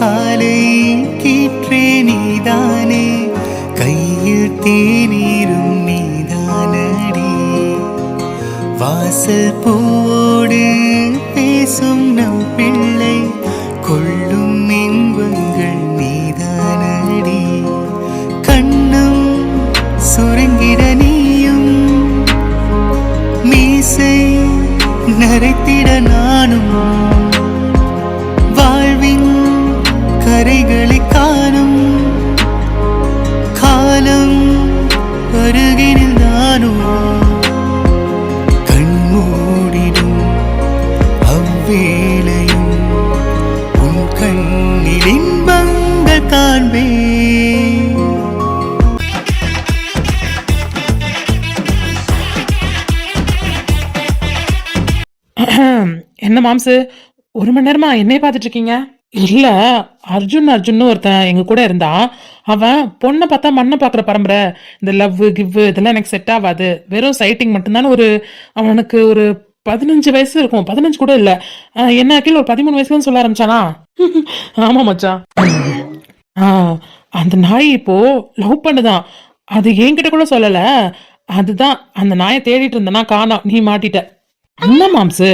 காலை கீற்றே நீதானே, கையில் தேநீரும் நீதானடி. வாசல் பூவோடு பேசும் நம் பிள்ளை, கொள்ளும் இன்பங்கள் நீதானடி. கண்ணும் சுருங்கிட நீயும், மீசை நரைத்திட நானும், வாழ்வின் கரைகளை காணும் காலம் அருகினில் நானும். கண்மூடிடும் அவ்வேளையும் உன் கண்ணில் இன்பங்கள் காண்பேன். என்ன மாம்சு, 1 மணி நேரமா என்னைய பாத்துட்டு இருக்கீங்க? இல்ல, அர்ஜுன் ஒருத்தன் எங்க கூட இருந்தான். அவன் பொண்ணை பார்த்தா மண்ணை பாக்குற பரம்பரை. இந்த லவ் கிவ் இதெல்லாம் எனக்கு செட் ஆகாது, வெறும் சைட்டிங் மட்டும்தான். அவனுக்கு ஒரு 15 வயசு இருக்கும், 15 கூட இல்ல. என்ன கீழே ஒரு 13 வயசுலன்னு சொல்ல ஆரம்பிச்சானா? ஆமா மச்சான். அந்த நாய் இப்போ லவ் பண்ணுதான். அது என்கிட்ட கூட சொல்லல. அதுதான் அந்த நாயை தேடிட்டு இருந்தனா காணோம், நீ மாட்டிட்ட. என்ன மாம்சு,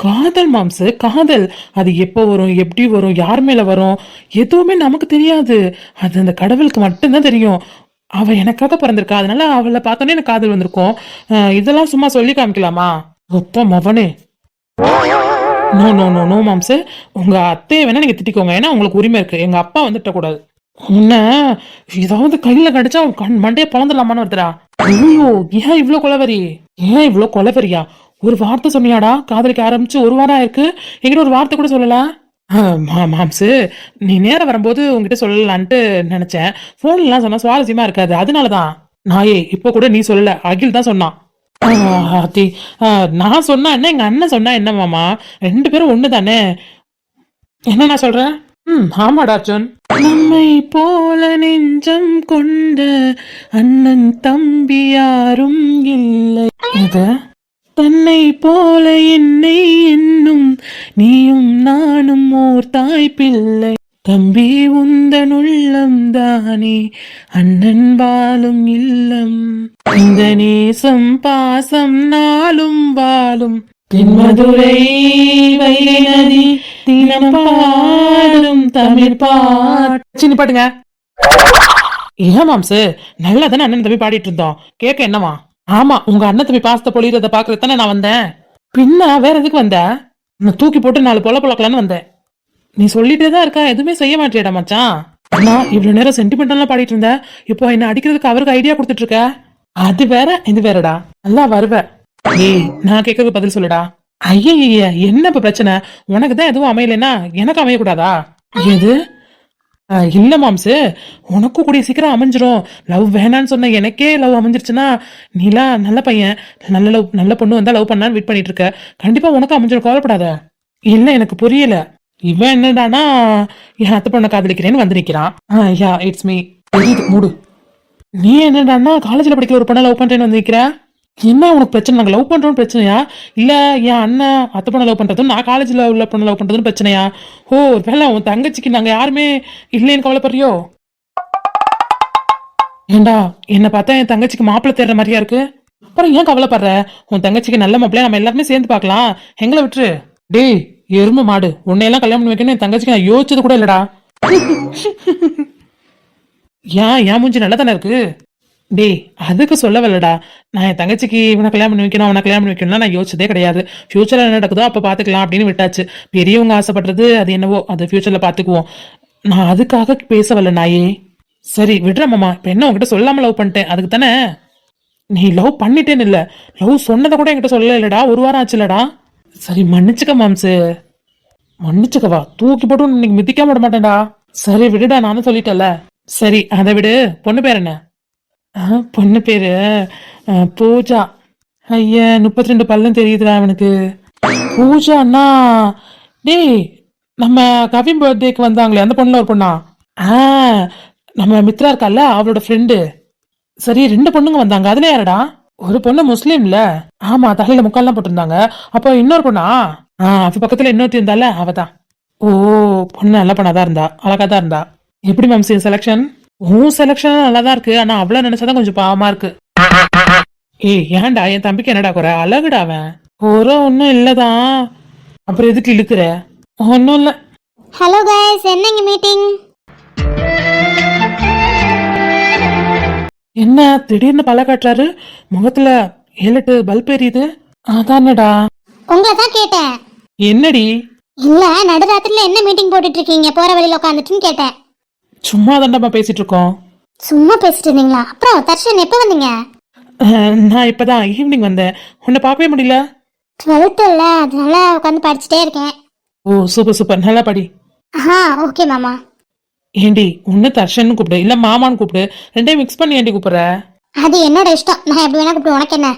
காதல் மாம்சு, காதல். அது எப்போ வரும், எப்படி வரும், யார் மேல வரும், எதுவுமே நமக்கு தெரியாது. அது அந்த கடவுளுக்கு மட்டும்தான் தெரியும். அவ எனக்காக பிறந்திருக்கா, அதனால அவளை பார்த்தோன்னே எனக்கு காதல் வந்திருக்கும். இதெல்லாம் சும்மா சொல்லி காமிக்கலாமா? ஒப்ப மவனே. நோ நோ நோ நோ மாம்சு, உங்க அத்தையை வேணா நீங்க திட்டிக்கோங்க, ஏன்னா உங்களுக்கு உரிமை இருக்கு. எங்க அப்பா வந்துட்ட கூடாது. உன்ன ஏதாவது கையில கடிச்சா மண்டையை பழந்துடலாமான்னு வருதுடா. ஐயோ, ஏன் இவ்வளவு கொலவரி? ஏன் இவ்வளவு கொலவரியா? ஒரு வார்த்தை சொன்னியாடா, காதலிக்க ஆரம்பிச்சு 1 வாரம் ஆயிருக்கு, என்கிட்ட ஒரு வார்த்தை கூட சொல்லல. மாம்சு, நீ நேரம் வரும்போது உங்ககிட்ட சொல்லலான்ட்டு நினைச்சேன். போன்லாம் சொன்னா சுவாரஸ்யமா இருக்காது, அதனாலதான். நாயே, இப்ப கூட நீ சொல்லல, அகில் தான் சொன்னான். நான் சொன்னா என்ன, எங்க அண்ணன் சொன்னா என்ன மாமா, 2 பேரும் ஒண்ணு தானே. என்ன நான் சொல்றேன்? ஆமாடா அர்ஜுன். நம்மை போல நெஞ்சம் கொண்ட அண்ணன் தம்பி யாரும் இல்லை. இது தன்னை போல என்னை என்னும் நீயும் நானும் ஓர் தாய் பிள்ளை. தம்பி உந்தன் உள்ளம் தானே அண்ணன் வாழும் இல்லம். இந்த நேசம் பாசம் நாளும் வாழும் தென்மதுரை வைகை நதி தினம் பாடும் தமிழ் பாட்டு. பாட்டுங்க. ஏன் மாம்சு, நல்லா தானே அண்ணன் தம்பி பாடிட்டு இருந்தோம், கேட்க என்னவா? ஆமா, உங்க அண்ணன் தம்பி பாசத்தை பொழியறத பாக்குறதுதானே நான் வந்தேன். பின்ன வேற எதுக்கு வந்த? நான் தூக்கி போட்டு 4 பொழக்கலான்னு வந்தேன். நீ சொல்லிட்டேதான் இருக்கா, எதுவுமே செய்ய மாட்டியடா மச்சான். அண்ணா, இவ்வளவு நேரம் சென்டிமெண்டெல்லாம் பாடிட்டு இருந்த, இப்போ என்ன அடிக்கிறதுக்கு அவருக்கு ஐடியா கொடுத்துட்டு இருக்க. அது வேற இது வேறடா. நல்லா வருவ. ஏய், நான் கேட்கறதுக்கு பதில் சொல்லுடா. ஐய, என்ன இப்ப பிரச்சனை? உனக்குதான் எதுவும் அமையலன்னா எனக்கு அமையக்கூடாதா? எது? இல்ல மாம்சு, உனக்கும் கூடிய சீக்கிரம் அமைஞ்சிரும். லவ் வேணான்னு சொன்ன எனக்கே லவ் அமைஞ்சிருச்சுன்னா, நீலா நல்ல பையன், நல்ல பொண்ணு வந்தா லவ் பண்ணான்னு வெயிட் பண்ணிட்டு இருக்க. கண்டிப்பா உனக்கு அமைஞ்சிரும், கவலைப்படாத. இல்ல, எனக்கு புரியல. இவன் என்னடானா என் அத்தை பொண்ணை காதலிக்கிறேன்னு வந்து நிக்கிறான். யா, இட்ஸ் மீ. தெரியுது, மூடு. நீ என்னடானா காலேஜ்ல படிக்கிற ஒரு பொண்ணை லவ் பண்றேன்னு வந்து நிக்கிற. என்ன உனக்கு பிரச்சனை? நாங்க லவ் பண்றோம்னு பிரச்சனையா, இல்ல என் அண்ணன் அத்தை பொண்ணை லவ் பண்றதும் நான் காலேஜ்ல உள்ள பொண்ணை லவ் பண்றதுன்னு பிரச்சனையா? ஓ, ஒருவேளை உன் தங்கச்சிக்கு நாங்க யாருமே இல்லைன்னு கவலைப்படுறியோ? ஏண்டா, என்ன பார்த்தா என் தங்கச்சிக்கு மாப்பிள்ளை தேடுற மாதிரியா இருக்கு. அப்புறம் ஏன் கவலைப்படுற? உன் தங்கச்சிக்கு நல்ல மாப்பிள்ளையா நம்ம எல்லாருமே சேர்ந்து பார்க்கலாம், எங்களை விட்டுரு. டேய் எருமை மாடு, உன்னையெல்லாம் கல்யாணம் பண்ணி வைக்கணும் என் தங்கச்சிக்கு நான் யோசிச்சது கூட இல்லடா. ஏன் மூஞ்சி நல்லா தானே இருக்கு. டேய், அதுக்கு சொல்ல வரலடா. நான் என் தங்கச்சிக்கு இவனை கல்யாணம் பண்ணி வைக்கணும், அவனை கல்யாணம் பண்ணி வைக்கணும்னா நான் யோசிச்சதே கிடையாது. ஃபியூச்சர்ல என்ன நடக்குதோ அப்ப பாத்துக்கலாம் அப்படின்னு விட்டாச்சு. பெரியவங்க ஆசைப்படுறது அது என்னவோ, அது ஃபியூச்சர்ல பாத்துக்குவோம். நான் அதுக்காக பேச வரல நாயே. சரி விடுற மாமா, இப்ப என்ன உங்ககிட்ட சொல்லாம லவ் பண்ணிட்டேன், அதுக்கு தானே. நீ லவ் பண்ணிட்டேன்னு இல்ல, லவ் சொன்னதை கூட என்கிட்ட சொல்லல இல்லடா, 1 வாரம் ஆச்சுலடா. சரி மன்னிச்சுக்க மாம்சு. மன்னிச்சுக்கவா? தூக்கி போட்டு இன்னைக்கு மிதிக்காம விட மாட்டேன்டா. சரி விடுடா, நானும் சொல்லிட்டேன்ல. சரி அதை விடு. பொண்ணு பேர் என்ன? பொண்ணு பேரு பூஜா. ஐயா, 32 பல்லும் தெரியுதுடா அவனுக்கு. பூஜா அண்ணா. டேய், நம்ம கவின் பர்த்டேக்கு வந்தாங்களே அந்த பொண்ணுல ஒரு பொண்ணா? நம்ம மித்ரா இருக்கல்ல, அவளோட ஃப்ரெண்டு. சரி, 2 பொண்ணுங்க வந்தாங்க, அதுல யாரடா? ஒரு பொண்ணு முஸ்லீம்ல. ஆமா, தலையில முக்கால்லாம் போட்டிருந்தாங்க. அப்போ இன்னொரு பொண்ணா? அவ பக்கத்துல இன்னொருத்தி இருந்தால, அவதான். ஓ ஓ, பொண்ணு நல்ல பொண்ணாதான் இருந்தா, அழகா தான் இருந்தா. எப்படி மேம் செலெக்ஷன்? உன் செலெக்ஷன் நல்லா தான் இருக்கு, ஆனா அவ்வளவு நினைச்சாதான் கொஞ்சம் பாவமா இருக்கு. ஏய் ஏன்டா, என் தம்பிக்கு என்னடா குறை? அழகுடா அவன். குறை ஒன்றும் இல்லதான், அப்புறம் எதுக்கு இழுக்கிற? ஒன்றும் இல்லை. ஹலோ கைஸ், என்னங்க மீட்டிங்? என்ன திடீர்னு பல காட்டுறாரு முகத்துல? 7-8 பல்ப் எரியுது. அதானடா. உங்களை தான் கேட்டேன். என்னடி? இல்ல, நடுராத்திரில என்ன மீட்டிங் போட்டுட்டு இருக்கீங்க போற வழியில உட்காந்துட்டுன்னு கேட்டேன். சும்மா தாண்டமா பேசிட்டு இருக்கோம். சும்மா பேசிட்டு இருந்தீங்களா? அப்புறம் தர்ஷன் எப்ப வந்தீங்க? நான் இப்பதான் ஈவினிங் வந்தேன். உன்னை பார்க்கவே முடியல. 12th இல்ல, அதனால உட்காந்து படிச்சுட்டே இருக்கேன். ஓ சூப்பர் சூப்பர், நல்லா படி. ஓகே மாமா. ஏண்டி உன்ன தர்ஷன் கூப்பிடு இல்ல மாமான்னு கூப்பிடு, ரெண்டையும் மிக்ஸ் பண்ணி ஏண்டி கூப்பிடுற? அது என்னோட இஷ்டம், நான் எப்படி வேணா கூப்பிடுவேன், உனக்கு என்ன?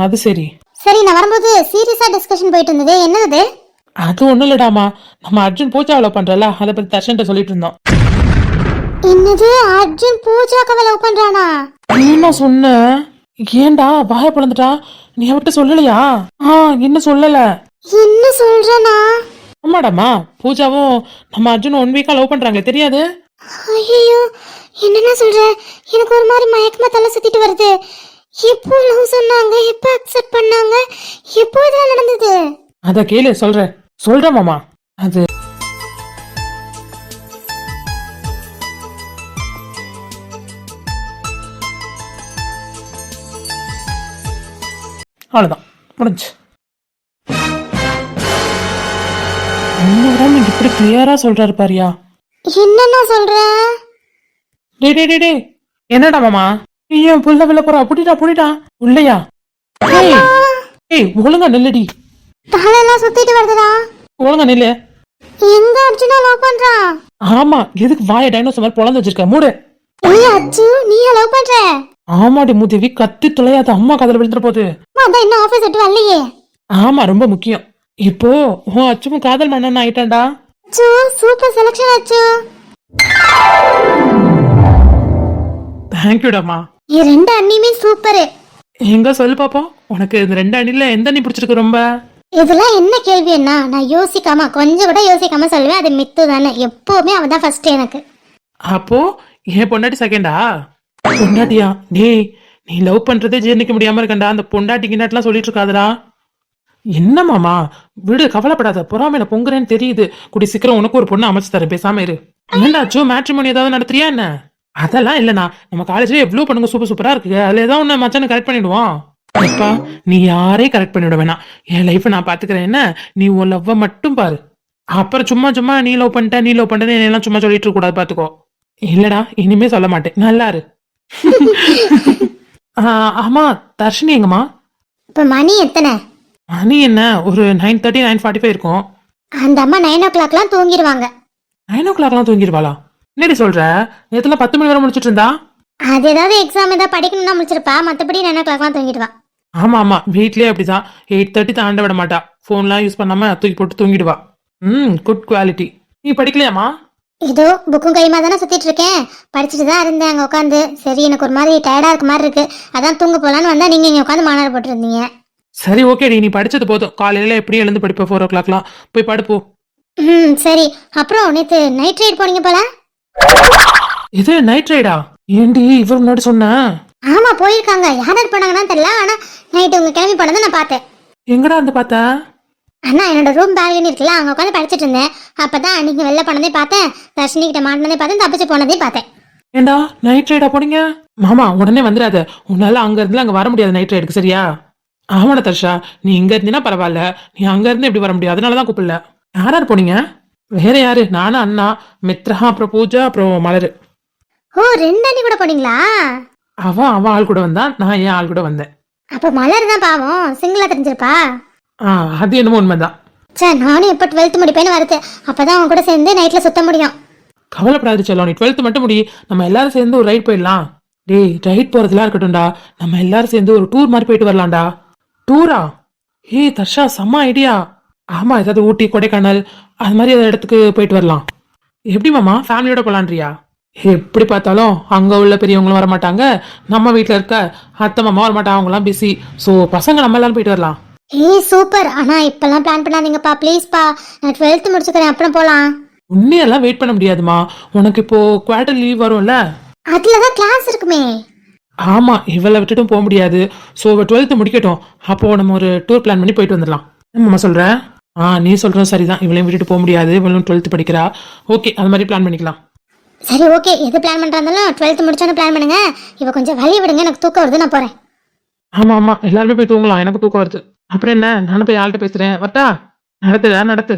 அது சரி. சரி, நான் வரும்போது சீரியஸா டிஸ்கஷன் போயிட்டு இருந்தது, என்னது? அது ஒண்ணும் இல்லடாமா, நம்ம அர்ஜுன் பூஜா லவ் பண்றல, அதை பத்தி தர்ஷன்ட்ட சொல்லிட்டு இருந்தோம். என்னது, அர்ஜுன் பூஜாக்காவை லவ் பண்றானா? என்ன சொன்ன? ஏன்டா வாய பிளந்துட்டா? நீ அவர்கிட்ட சொல்லலையா? இன்னும் சொல்லல. என்ன சொல்றனா? ஆமாடாமா, பூஜாவும் நம்ம அர்ஜுன் 1 வீக்கா லவ் பண்றாங்களே, தெரியாது? ஐயோ, என்னன்னா சொல்ற? எனக்கு ஒரு மாதிரி மயக்கமா தலை சுத்திட்டு வருது. எப்போ லவ் சொன்னாங்க, எப்போ அக்செப்ட் பண்ணாங்க, எப்போ இதெல்லாம் நடந்தது? அத கேளு, சொல்றேன் மாமா. அது அவ்வளவுதான், முடிஞ்சு. இன்னும் இப்படி கிளியரா சொல்றாரு பாரியா. என்னன்னா சொல்ற? டே என்னடா மாமா, நீ ஏன் புள்ள வில்ல போற? புடிடா உள்ளையா? ஏய் ஒழுங்கா நெல்லடி. தலையெல்லாம் சுத்திட்டு வருதுடா. ஒழுங்கா நெல்லு. எங்க அர்ஜுனா லவ் பண்றான்? ஆமா, எதுக்கு வாய டைனோசர் மாதிரி பொளந்து வச்சிருக்க? மூடு. ஏய் அச்சு, நீ லவ் பண்ற? ஆமாடி மூதேவி, கத்தி தொலையாத, அம்மா கதல விழுந்துற போகுது. அதான் இன்னும் ஆபீஸ் விட்டு வரலையே. ஆமா, ரொம்ப முக்கியம். இப்போ உன் அச்சும் காதல் மன்னன் ஆயிட்டான்டா. அச்சு, சூப்பர் செலக்ஷன் அச்சு. தேங்க்யூடாமா. இந்த 2 அண்ணியுமே சூப்பர். எங்க சொல்லு பாப்போம், உனக்கு இந்த 2 அணில எந்த அணி பிடிச்சிருக்கு ரொம்ப? இதெல்லாம் என்ன கேள்வி? என்ன நான் யோசிக்காம, கொஞ்சம் கூட யோசிக்காம சொல்லுவேன், அது மித்து தானே. எப்பவுமே அவன் தான் ஃபர்ஸ்ட் எனக்கு. அப்போ என் பொண்டாட்டி செகண்டா? பொண்டாட்டியா? டேய், நீ லவ் பண்றதே ஜீர்ணிக்க முடியாம இருக்கண்டா, அந்த பொண்டாட்டி கிண்டாட்டிலாம் சொல்லிட்டு இருக்காதடா. என்ன மாமா, விடு, கவலைப்படாத. பொறாமையில பொங்குறேன்னு தெரியுது. கூடி சீக்கிரம் உனக்கு ஒரு பொண்ணு அமைச்சு தரேன், பேசாம இரு. என்னடாச்சோ, மேட்ரிமோனி ஏதாவது நடத்துறியா என்ன? அதெல்லாம் இல்லண்ணா, நம்ம காலேஜ்ல எவ்வளவு பண்ணுங்க சூப்பரா இருக்கு, அதுல ஏதாவது ஒண்ணு மச்சானு கரெக்ட் பண்ணிடுவான். அப்பா, நீ யாரையும் கரெக்ட் பண்ணிவிட வேணாம், என் லைஃப் நான் பாத்துக்கிறேன். என்ன, நீ உன் லவ்வ மட்டும் பாரு. அப்புறம் சும்மா நீ லவ் பண்ணிட்டேன்னு எல்லாம் சும்மா சொல்லிட்டு இருக்க கூடாது, பாத்துக்கோ. இல்லடா, இனிமே சொல்ல மாட்டேன், நல்லா இரு. ஆமா, தர்ஷினி எங்கம்மா? இப்ப மணி எத்தனை? மணி என்ன, ஒரு 9:30 9:45 இருக்கும். அந்த அம்மா 9 o'clockலாம் தூங்கிடுவாங்க. 9 o'clockலாம் தூங்கிடுவாளா? என்னடி சொல்ற? நேத்துல 10 மணி வரை முடிச்சிட்டு இருந்தா. அது ஏதாவது எக்ஸாம் ஏதாவது படிக்கணும்னா முடிச்சிருப்பா, மத்தபடி 9 o'clockலாம் தூங்கிடுவா. ஆமா, வீட்லயே அப்படிதான், 8:30 தாண்ட விட மாட்டா. போன்லாம் யூஸ் பண்ணாம தூக்கி போட்டு தூங்கிடுவா. Good quality. நீ படிக்கலையாமா? இதோ புக்கும் கைமா தானே சுத்திட்டு இருக்கேன், படிச்சுட்டு தான் இருந்தேன் அங்க உட்காந்து. சரி, எனக்கு ஒரு மாதிரி டயர்டா இருக்க மாதிரி இருக்கு, அதான் தூங்க போலான்னு வந்தா நீங்க இங்க உட்காந்து மாநாடு போட்டுருந்தீங்க. சரி ஓகேடி, நீ படிச்சது போதும். காலையில எப்படி எழுந்து படிப்ப? 4 o'clockலாம் போய் படுப்போ. சரி. அப்புறம் நேத்து நைட் ரைட் போனீங்க போல? இது நைட் ரைடா? ஏண்டி இவர் முன்னாடி சொன்ன? ஆமா, போயிருக்காங்க. யார் போனாங்கன்னா தெரியல, ஆனா நைட்டு உங்க கிளம்பி போனதை நான் பார்த்தேன். எங்கடா வந்து பார்த்த? அண்ணா, என்னோட ரூம் பால்கனி இருக்குல்ல, அங்க உட்காந்து படிச்சிட்டு இருந்தேன். அப்பதான் நீங்க வெளில போனதே பார்த்தேன், தர்ஷினி கிட்ட மாட்டினதே பார்த்தேன், தப்பிச்சு போனதே பார்த்தேன். ஏண்டா நைட் ரைடா போனீங்க? மாமா உடனே வந்துடாத, உன்னால அங்க இருந்து அங்க வர முடியாது நைட் ரைடுக்கு, சரியா? ஆமாடா தர்ஷா, நீ இங்க இருந்தீனா பரவாயில்ல, நீ அங்க இருந்து எப்படி வர முடியாது, அதனாலதான் கூப்பிடல. யார் போனீங்க? வேற யாரு? நானும், அண்ணா, மித்ரா, அப்புறம் பூஜா, அப்புறம் மலரு. ஓ, 2 அண்ணி கூட போனீங்களா? அவன் ஆள் கூட வந்தான், நான் ஏன் ஆள் கூட வந்தேன். அப்ப மலர் தான் பாவம், சிங்கிளா தெரிஞ்சிருப்பா. அது என்னமோ உண்மைதான். சார், நானும் எப்ப 12th முடிப்பேன்னு வருது, அப்பதான் அவன் கூட சேர்ந்து நைட்ல சுத்த முடியும். கவலைப்படாது செல்லம், நீ 12th மட்டும் முடி, நம்ம எல்லாரும் சேர்ந்து ஒரு ரைட் போயிடலாம். டேய், ரைட் போறதுலாம் இருக்கட்டும்டா, நம்ம எல்லாரும் சேர்ந்து ஒரு டூர் மாதிரி போயிட்டு வரலாம்டா. டூரா? ஏய் தர்ஷா, செம்ம ஐடியா. ஆமா, ஏதாவது ஊட்டி, கொடைக்கானல், அது மாதிரி ஏதாவது இடத்துக்கு போயிட்டு வரலாம். எப்படி மாமா, ஃபேமிலியோட போலான்றியா? எப்படி பார்த்தாலும் அங்க உள்ள பெரியவங்களும் வரமாட்டாங்க, நம்ம வீட்டுல இருக்க அத்தை மாமா வரமாட்டாங்க, அவங்கலாம் பிஸி. ஸோ பசங்க நம்ம எல்லாரும் போயிட்டு வரலாம். ஏய் சூப்பர். ஆனா இப்பெல்லாம் பிளான் பண்ணாதீங்கப்பா ப்ளீஸ்ப்பா. நான் 12th முடிச்சுக்கிறேன், அப்புறம் போலாம். உன்னையெல்லாம் வெயிட் பண்ண முடியாதுமா. உனக்கு இப்போ குவார்டர் லீவ் வரும்ல. அதுலதான் கிளாஸ் இருக்குமே. ஆமா, இவளை விட்டுட்டும் போக முடியாது. ஸோ 12th முடிக்கட்டும், அப்போ நம்ம ஒரு டூர் பிளான் பண்ணி போயிட்டு வந்துடலாம். என்னம்மா சொல்ற? நீ சொல்றது சரிதான். இவளையும் விட்டுட்டு போக முடியாது, இவளும் 12th படிக்கிறா. ஓகே, அது மாதிரி பிளான் பண்ணிக்கலாம். சரி ஓகே, எது பிளான் பண்றாலும் 12th முடிச்சோன்னு பிளான் பண்ணுங்க. இவ கொஞ்சம் வழி விடுங்க, எனக்கு தூக்கம் வருது, நான் போறேன். ஆமா ஆமா, எல்லாருமே போய் தூங்கலாம், எனக்கு தூக்கம் வருது. அப்புறம் என்ன, நானும் போய் ஆள்கிட்ட பேசுறேன். வரட்டா? நடத்து.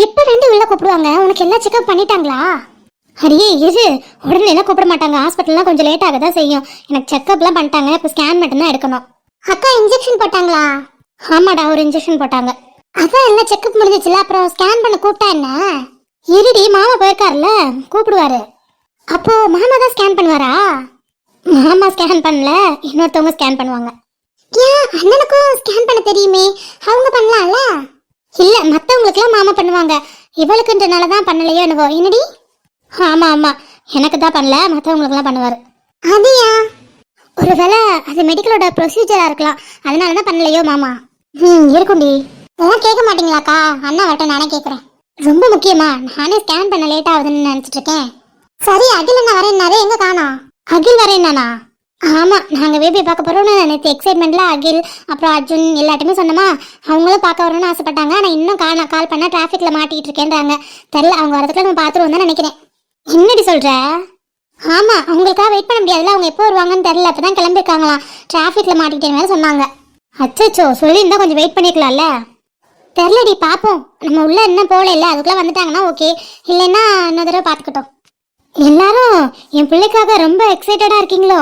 எப்ப ரெண்டு உள்ள கூப்பிடுவாங்க? உனக்கு எல்லா செக்அப் பண்ணிட்டாங்களா? அடியே இரு, உடனே எல்லாம் கூப்பிட மாட்டாங்க. ஹாஸ்பிட்டல்லாம் கொஞ்சம் லேட் ஆக தான் செய்யும். எனக்கு செக்அப்லாம் பண்ணிட்டாங்க, இப்போ ஸ்கேன் மட்டும் தான் எடுக்கணும். அக்கா இன்ஜெக்ஷன் போட்டாங்களா? ஆமாடா, ஒரு இன்ஜெக்ஷன் போட்டாங்க. அதான் என்ன செக்அப் முடிஞ்சிச்சுல, அப்புறம் ஸ்கேன் பண்ண கூப்பிட்டா என்ன? இருடி, மாமா போயிருக்காருல்ல, கூப்பிடுவாரு. அப்போ மாமா தான் ஸ்கேன் பண்ணுவாரா? மாமா ஸ்கேன் பண்ணல, இன்னொருத்தவங்க ஸ்கேன் பண்ணுவாங்க. ஏன் அண்ணனுக்கும் ஸ்கேன் பண்ண தெரியுமே, அவங்க பண்ணலாம்ல? இல்ல, மத்தவங்களுக்குலாம் மாமா பண்ணுவாங்க, இவளுக்குன்றனால தான் பண்ணலையோ என்னவோ. என்னடி? ஆமா ஆமா, எனக்கு தான் பண்ணல, மற்றவங்களுக்குலாம் பண்ணுவார். அதியா? ஒருவேளை அது மெடிக்கலோட ப்ரொசீஜரா இருக்கலாம், அதனால தான் பண்ணலையோ மாமா. இருக்குண்டி. அதெல்லாம் கேட்க மாட்டீங்களாக்கா? அண்ணா வரட்டும், நானே கேட்குறேன். ரொம்ப முக்கியமா, நானே ஸ்கேன் பண்ண லேட் ஆகுதுன்னு நினச்சிட்டு இருக்கேன். சரி, அகில் என்ன வரேன்னாரு, எங்க காணோம்? அகில் வரேன்னானா? ஆமா, நாங்கள் பேபி பார்க்க போறோம்னு நேற்று எக்ஸைட்மெண்ட்ல அகில் அப்புறம் அர்ஜுன் எல்லாத்தையுமே சொன்னோமா, அவங்களும் பார்க்க வரணும்னு ஆசைப்பட்டாங்க. ஆனால் இன்னும் கால் பண்ணால் டிராஃபிக்ல மாட்டிக்கிட்டு இருக்கேன்றாங்க. தெரியல, அவங்க வரதுக்குள்ள நம்ம பார்த்துருவோம் தான் நினைக்கிறேன். என்னடி சொல்ற? ஆமா, அவங்களுக்காக வெயிட் பண்ண முடியாதுல்ல, அவங்க எப்போ வருவாங்கன்னு தெரியல, அப்பதான் கிளம்பிருக்காங்களாம், டிராஃபிக்ல மாட்டிக்கிட்டே வேற சொன்னாங்க. அச்சோ, சொல்லியிருந்தா கொஞ்சம் வெயிட் பண்ணிக்கலாம்ல. தெரியலடி, பார்ப்போம். நம்ம உள்ள இன்னும் போகல இல்லை, அதுக்குள்ள வந்துட்டாங்கன்னா ஓகே, இல்லைன்னா இன்னொரு தடவை பார்த்துக்கிட்டோம். எல்லாரும் என் பிள்ளைக்காக ரொம்ப எக்ஸைட்டடா இருக்கீங்களோ?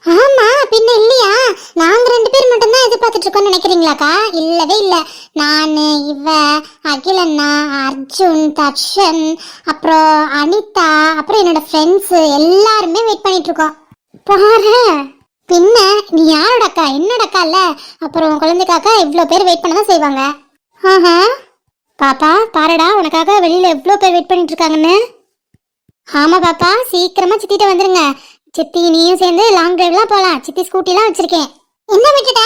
ஆமா, பின்ன இல்லையா? நாங்க 2 பேர் மட்டும்தான் எதிர்பார்த்துட்டு இருக்கோம்னு நினைக்கிறீங்களாக்கா? இல்லவே இல்ல, நானு, இவ, அகிலண்ணா, அர்ஜுன், தர்ஷன், அப்புறம் அனிதா, அப்புறம் என்னோட ஃப்ரெண்ட்ஸ் எல்லாருமே வெயிட் பண்ணிட்டு இருக்கோம். பாரு, பின்ன நீ யாரோட அக்கா? என்னோட அக்கா இல்ல, அப்புறம் குழந்தைக்காக்கா இவ்வளோ பேர் வெயிட் பண்ண தான் செய்வாங்க. ஆஹா, பாப்பா பாருடா, உனக்காக வெளியில எவ்வளோ பேர் வெயிட் பண்ணிட்டு இருக்காங்கன்னு. ஆமா பாப்பா, சீக்கிரமா சித்திட்ட வந்துருங்க. சித்தி நீயும் சேர்ந்து லாங் டிரைவ்லாம் போலாம். சித்தி ஸ்கூட்டிலாம் வச்சிருக்கேன். என்ன விட்டுட்ட?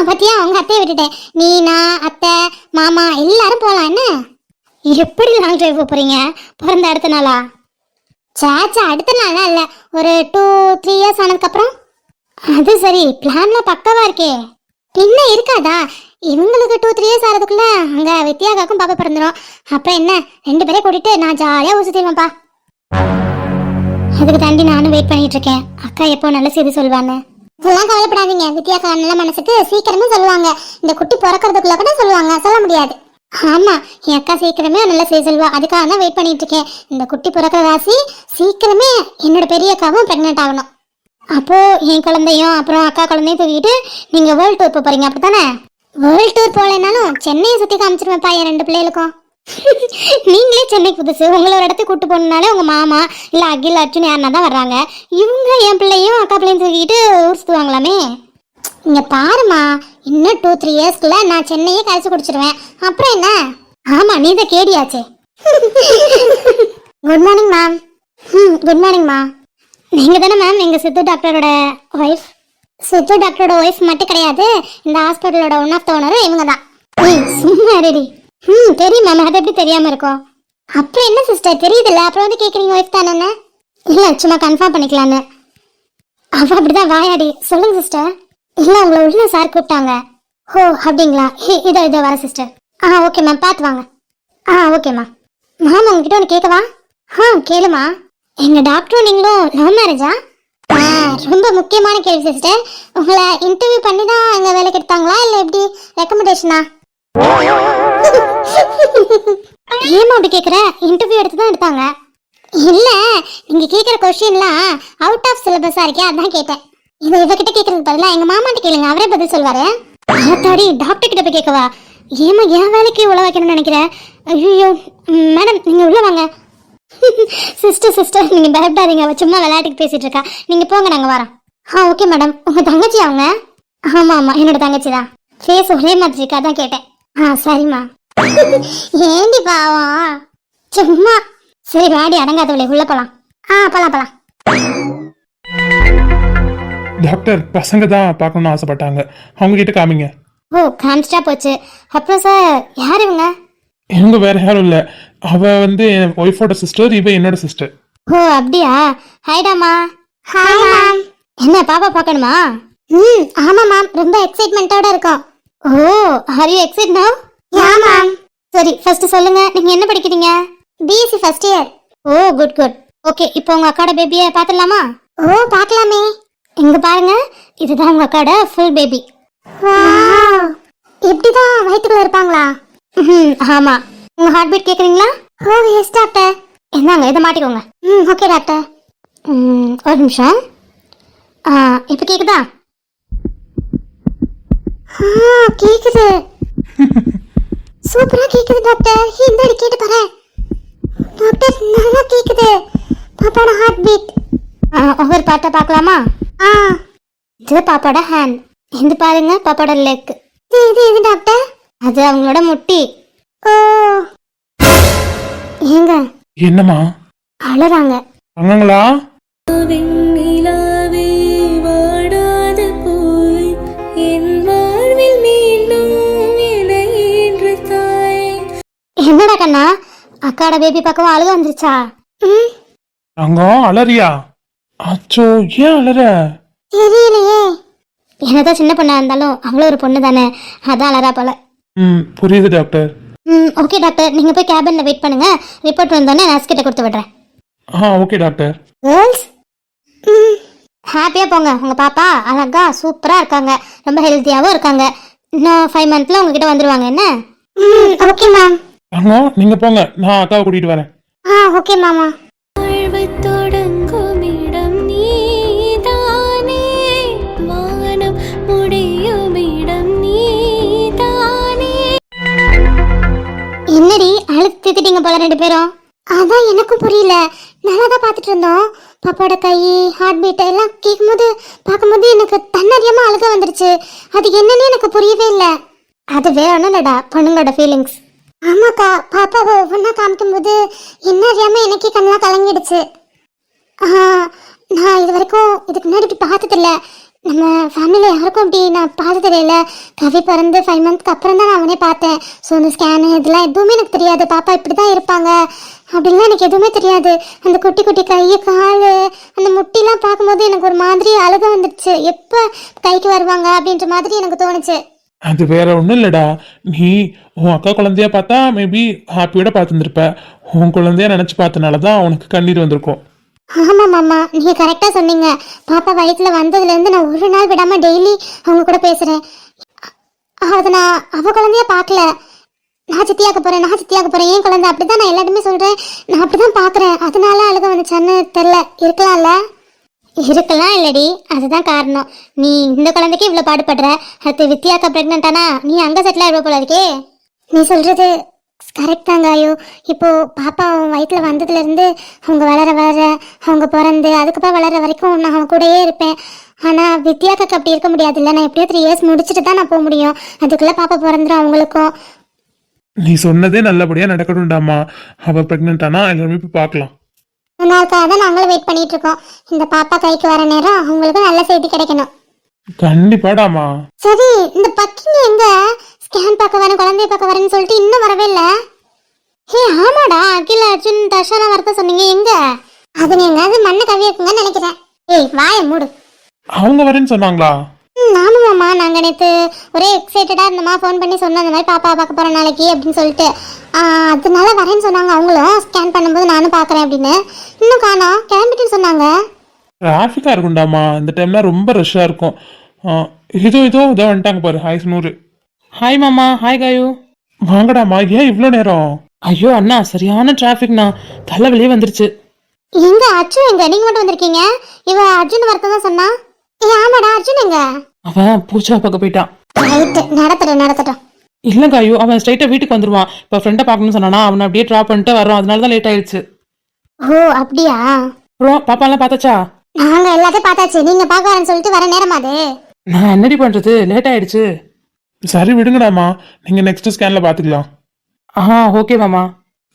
பத்தியா, உங்க அத்தையை விட்டுட்டேன். நீ, நான், அத்தை, மாமா எல்லாரும் போலாம். என்ன எப்படி லாங் டிரைவ் போறீங்க? பிறந்த அடுத்த நாளா? சாச்சா, அடுத்த நாளா இல்ல, ஒரு 2-3 இயர்ஸ் ஆனதுக்கு அப்புறம். அது சரி, பிளான்ல பக்கவா இருக்கே. பின்ன இருக்காதா? இவங்களுக்கு 2-3 இயர்ஸ் ஆறதுக்குள்ள அங்க வித்யாக்காக்கும் பாப்பா பிறந்துடும். அப்புறம் என்ன, 2 பேரையும் கூட்டிட்டு நான் ஜாலியா ஊர் சுத்திடுவேன்ப்பா. அதுக்கு தாண்டி நானும் வெயிட் பண்ணிட்டு இருக்கேன், அக்கா எப்போ நல்ல செய்தி சொல்வான்னு. இதெல்லாம் கவலைப்படாதீங்க, வித்யாக்கா நல்ல மனசுக்கு சீக்கிரமே சொல்லுவாங்க. இந்த குட்டி பிறக்கிறதுக்குள்ள கூட சொல்லுவாங்க, சொல்ல முடியாது. ஆமா, என் அக்கா சீக்கிரமே நல்ல செய்தி சொல்வா, அதுக்காக தான் வெயிட் பண்ணிட்டு இருக்கேன். இந்த குட்டி பிறக்கிற ராசி சீக்கிரமே என்னோட பெரிய அக்காவும் பிரெக்னென்ட் ஆகணும். அப்போ என் குழந்தையும் அப்புறம் அக்கா குழந்தையும் தூக்கிட்டு நீங்க வேர்ல்ட் டூர் போறீங்க, அப்படித்தானே? வேர்ல்ட் டூர் போகலனாலும் சென்னையை சுத்தி காமிச்சிருவேன்ப்பா என் 2 பிள்ளைகளுக்கும். நீங்களே சென்னை புதுசு, உங்களை ஒரு இடத்துக்கு கூட்டு போனாலே உங்க மாமா இல்ல அகில் அர்ஜுன் யாருன்னா தான் வர்றாங்க. இவங்க என் பிள்ளையும் அக்கா பிள்ளையும் தூக்கிட்டு ஊர் சுத்துவாங்களாமே. இங்க பாருமா, இன்னும் 2-3 இயர்ஸ்க்குள்ள நான் சென்னையே கரைச்சு குடிச்சிருவேன். அப்புறம் என்ன? ஆமா, நீ தான் கேடியாச்சே. Good morning ma'am. Good morning மா. நீங்க தானே மேம் எங்க சித்து டாக்டரோட ஒய்ஃப்? சித்து டாக்டரோட ஒய்ஃப் மட்டும் கிடையாது, இந்த ஹாஸ்பிட்டலோட ஒன் ஆஃப் த ஓனரும் இவங்க தான். சும்மா ரெடி. தெரியும் மேம், அது எப்படி தெரியாம இருக்கும்? அப்புறம் என்ன சிஸ்டர், தெரியுதுல்ல, அப்புறம் வந்து கேக்குறீங்க ஒய்ஃப் தானே? இல்ல, சும்மா கன்ஃபார்ம் பண்ணிக்கலான்னு. அவ அப்படிதான் வாயாடி. சொல்லுங்க சிஸ்டர். இல்ல, உங்களை உள்ள சார் கூப்பிட்டாங்க. ஓ அப்படிங்களா? இதோ வர சிஸ்டர். ஓகே மேம், பார்த்து வாங்க. ஓகேம்மா. மேம் உங்ககிட்ட ஒன்று கேட்கவா? கேளுமா. எங்க டாக்டரும் நீங்களும் லவ் மேரேஜா? ரொம்ப முக்கியமான கேள்வி சிஸ்டர். உங்களை இன்டர்வியூ பண்ணி தான் எங்க வேலைக்கு எடுத்தாங்களா இல்ல எப்படி ரெக்கமெண்டேஷனா? ஏமா அப்படி கேக்குற? இன்டர்வியூ எடுத்து தான் எடுத்தாங்க. இல்ல, நீங்க கேக்குற கொஸ்டின்லாம் அவுட் ஆஃப் சிலபஸா இருக்கே, அதான் கேட்டேன். இவகிட்ட கேக்குறதுக்கு பதிலா எங்க மாமாட்ட கேளுங்க, அவரே பதில் சொல்வாரு. ஆத்தாடி, டாக்டர் கிட்ட போய் கேட்கவா? ஏமா என் வேலைக்கு உள்ள வைக்கணும்னு நினைக்கிறேன்? ஐயோ மேடம், நீங்க உள்ள வாங்க. சிஸ்டர் நீங்க பயப்படாதீங்க, அவ சும்மா விளையாட்டுக்கு பேசிட்டு இருக்கா. நீங்க போங்க, நாங்க வரோம். Okay madam. உங்க தங்கச்சி அவங்க? ஆமா ஆமா என்னோட தங்கச்சி தான். ஃபேஸ் ஒரே மாதிரி இருக்கா, தான் கேட்டேன். சரிம்மா. ஏண்டி பாவம், சும்மா. சரி வாடி, அடங்காதவளே, உள்ள போலாம். போலாம் போலாம். டாக்டர் பசங்க தான் பார்க்கணும்னு ஆசைப்பட்டாங்க, அவங்க கிட்ட காமிங்க. ஓ காமிச்சிட்டா போச்சு. அப்புறம் சார் யார் இவங்க? இவங்க வேற யாரும் இல்ல, அவ வந்து என் ஒய்ஃபோட சிஸ்டர், இவ என்னோட சிஸ்டர். ஓ அப்படியா? ஹாய்டாமா. Hi ma'am. என்ன பாப்பா பார்க்கணுமா? ஆமா மேம், ரொம்ப எக்ஸைட்மெண்டோட இருக்கோம். ஓ ஆர் யூ எக்ஸைட் நவ? Yeah ma'am. சரி ஃபர்ஸ்ட் சொல்லுங்க, நீங்க என்ன படிக்கிறீங்க? BSc first year. Oh good good. Okay, இப்போ உங்க அக்காட பேபியை பார்த்துடலாமா? ஓ பார்க்கலாமே. இங்க பாருங்க, இதுதான் உங்க அக்காட ஃபுல் பேபி. இப்படிதான் வயிற்றுக்குள்ள இருப்பாங்களா? ஆமா. உங்க ஹார்ட் பீட் கேக்குறீங்களா? ஓ எஸ் டாக்டர். என்னங்க இதை மாட்டிக்கோங்க. Okay doctor. ஒரு நிமிஷம். இப்போ கேக்குதா? கேக்குது. சூப்பரா கேக்குது டாக்டர். இந்த அடி கேட்டு பாரு டாக்டர், நல்லா கேக்குது. பாப்பாவோட ஹார்ட் பீட். ஒவ்வொரு பாட்டை பார்க்கலாமா? இது பாப்பாவோட ஹேண்ட். இது பாருங்க பாப்பாவோட லெக். இது டாக்டர், அது அவங்களோட முட்டி. ஓ ஏங்க என்னம்மா அழறாங்க. அங்கங்களா? என்னடா கண்ணா, அக்காட பேபி பக்கம் அழுக வந்துருச்சா? அங்க அலறியா? அச்சோ, ஏன் அலற? தெரியலையே. என்னதான் சின்ன பொண்ணா இருந்தாலும் அவ்வளோ ஒரு பொண்ணு தானே, அதான் அலறா போல. புரியுது டாக்டர். ஓகே டாக்டர், நீங்க போய் கேபின்ல வெயிட் பண்ணுங்க. ரிப்போர்ட் வந்தோடனே நர்ஸ் கிட்ட கொடுத்து விடுறேன். Okay doctor. கேர்ள்ஸ் ஹாப்பியா போங்க. உங்க பாப்பா அழகா சூப்பரா இருக்காங்க, ரொம்ப ஹெல்த்தியாவும் இருக்காங்க. இன்னும் 5 மந்த்ல உங்ககிட்ட வந்துருவாங்க. என்ன? Okay ma'am. அங்க நீங்க போங்க, நான் அக்காவை கூட்டிட்டு வரேன். ஓகே மாமா. தொடங்கும் இடம் நீதானே, வானம் முடியும் இடம் நீதானே. என்னடி அழுத்து திட்டிங்க போல ரெண்டு பேரும்? அதான் எனக்கும் புரியல. நல்லா தான் பார்த்துட்டு இருந்தோம். பாப்பாவோட கை, ஹார்ட் பீட் எல்லாம் பார்க்கும்போது எனக்கு தன்னறியாம அழுக வந்துருச்சு. அது என்னன்னு எனக்கு புரியவே இல்லை. அது வேற ஒன்றும் இல்லடா, பொண்ணுங்களோட ஃபீலிங்ஸ். ஆமாக்கா, பாப்பாவை ஒவ்வொன்றா காமிக்கும்போது என்ன அறியாம எனக்கே கண்ணெல்லாம் கலங்கிடுச்சு. நான் இது வரைக்கும் இதுக்கு முன்னாடி இப்படி பார்த்ததில்ல. நம்ம ஃபேமிலியில் யாருக்கும் இப்படி நான் பார்த்ததே இல்லை. கவி பிறந்து 5 மந்த்க்கு அப்புறம் தான் நான் அவனே பார்த்தேன். ஸோ அந்த ஸ்கேனு இதெல்லாம் எதுவுமே எனக்கு தெரியாது. பாப்பா இப்படி தான் இருப்பாங்க அப்படின்லாம் எனக்கு எதுவுமே தெரியாது. அந்த குட்டி குட்டி கை, கால், அந்த முட்டிலாம் பார்க்கும்போது எனக்கு ஒரு மாதிரி அழுக வந்துடுச்சு. எப்போ கைக்கு வருவாங்க அப்படின்ற மாதிரி எனக்கு தோணுச்சு. அது வேற ஒன்றும் இல்லடா, நீ உன் அக்கா குழந்தையா பார்த்தா மேபி ஹாப்பியோட பார்த்துருந்துருப்ப. உன் குழந்தைய நினச்சி பார்த்தனால தான் உனக்கு கண்ணீர் வந்திருக்கும். ஆமாம் மாமா, நீங்கள் கரெக்டாக சொன்னீங்க. பாப்பா வயிற்றுல வந்ததுலேருந்து நான் ஒரு நாள் விடாமல் டெய்லி அவங்க கூட பேசுகிறேன். அது நான் அவள் குழந்தைய பார்க்கல. நான் சித்தியாக்க போகிறேன் ஏன் குழந்தை அப்படி தான் நான் எல்லாருமே சொல்கிறேன். நான் அப்படி தான் பார்க்குறேன். அதனால அழுக வந்துச்சான்னு தெரில. இருக்கலாம்ல? இருக்கலாம் இல்லடி, அதுதான் காரணம். நீ இந்த குழந்தைக்கு இவ்வளோ பாடுபடுற, அடுத்து வித்தியாக்கா ப்ரெக்னென்ட் ஆனா நீ அங்கே செட்டில் ஆகிடுவ போல இருக்கே. நீ சொல்கிறது கரெக்ட் தாங்க. ஐயோ, இப்போ பாப்பா அவன் வயிற்றுல வந்ததுலேருந்து அவங்க வளர அவங்க பிறந்து அதுக்கப்புறம் வளர வரைக்கும் நான் அவன் கூடயே இருப்பேன். ஆனால் வித்யாக்காக்கு அப்படி இருக்க முடியாதுல்ல. நான் எப்படியோ 3 இயர்ஸ் முடிச்சுட்டு தான் நான் போக முடியும். அதுக்குள்ளே பாப்பா பிறந்துடும் அவங்களுக்கும். நீ சொன்னதே நல்லபடியா நடக்கணும்டாமா. அவ பிரெக்னென்ட் ஆனா எல்லாருமே போய் பார்க்கலாம். நாளுக்காக தான் நாங்களும் வெயிட் பண்ணிட்டு இருக்கோம். இந்த பாப்பா கைக்கு வர நேரம் அவங்களுக்கு நல்ல செய்தி கிடைக்கணும். கண்டிப்பாடாமா. சரி, இந்த பக்கிங்க எங்க? ஸ்கேன் பார்க்க வரேன், குழந்தைய பார்க்க வரேன்னு சொல்லிட்டு இன்னும் வரவே இல்லை. ஹே ஆமாடா, அகில, அர்ஜுன், தர்ஷாலாம் வரத சொன்னீங்க, எங்க? அது நீங்க அது மண்ணை கவி இருக்குங்கன்னு நினைக்கிறேன். ஏய் வாயை மூடு. அவங்க வரேன்னு சொன்னாங்களா? ஆமாம்மா, நாங்கள் நேற்று ஒரே எக்ஸைட்டடாக இருந்தோமா, ஃபோன் பண்ணி சொன்னோம் இந்த மாதிரி பாப்பா பார்க்க போகிறோம் நாளைக்கு அப்படின்னு சொல்லிட்டு. அதனால வரேன்னு சொன்னாங்க. அவங்களும் ஸ்கேன் பண்ணும்போது நானும் பார்க்குறேன் அப்படின்னு. இன்னும் காணோம், கிளம்பிட்டுன்னு சொன்னாங்க. டிராஃபிக்காக இருக்கும்டாமா, இந்த டைம்ல ரொம்ப ரஷ்ஷாக இருக்கும். இதோ வந்துட்டாங்க பாரு. ஹாய் சுனூர். ஹாய் மாமா. ஹாய் காயு. வாங்கடாமா, ஏன் இவ்வளோ நேரம்? ஐயோ அண்ணா, சரியான டிராஃபிக்ண்ணா, தலைவலியே வந்துருச்சு. எங்க அர்ஜுன் எங்க? நீங்க மட்டும் வந்திருக்கீங்க. இவ அர்ஜுன் வரத தான் சொன்னா. ஆமாடா, அர்ஜுன் எங்க? அவன் பூஜா பார்க்க போயிட்டான். நடத்தட்டும். இல்ல காயு, அவன் ஸ்ட்ரைட்டா வீட்டுக்கு வந்துருவான். இப்ப ஃப்ரெண்டை பார்க்கணும்னு சொன்னானா, அவனை அப்படியே ட்ராப் பண்ணிட்டு வரோம். அதனால தான் லேட் ஆயிடுச்சு. ஓ அப்படியா? அப்புறம் பாப்பாலாம் பார்த்தாச்சா? நாங்க எல்லாத்தையும் பார்த்தாச்சு. நீங்க பார்க்க வரேன்னு சொல்லிட்டு வர நேரமா அது? நான் என்னடி பண்றது, லேட் ஆயிடுச்சு. சரி விடுங்கடாமா, நீங்க நெக்ஸ்ட் ஸ்கேன்ல பாத்துக்கலாம். ஓகே மாமா.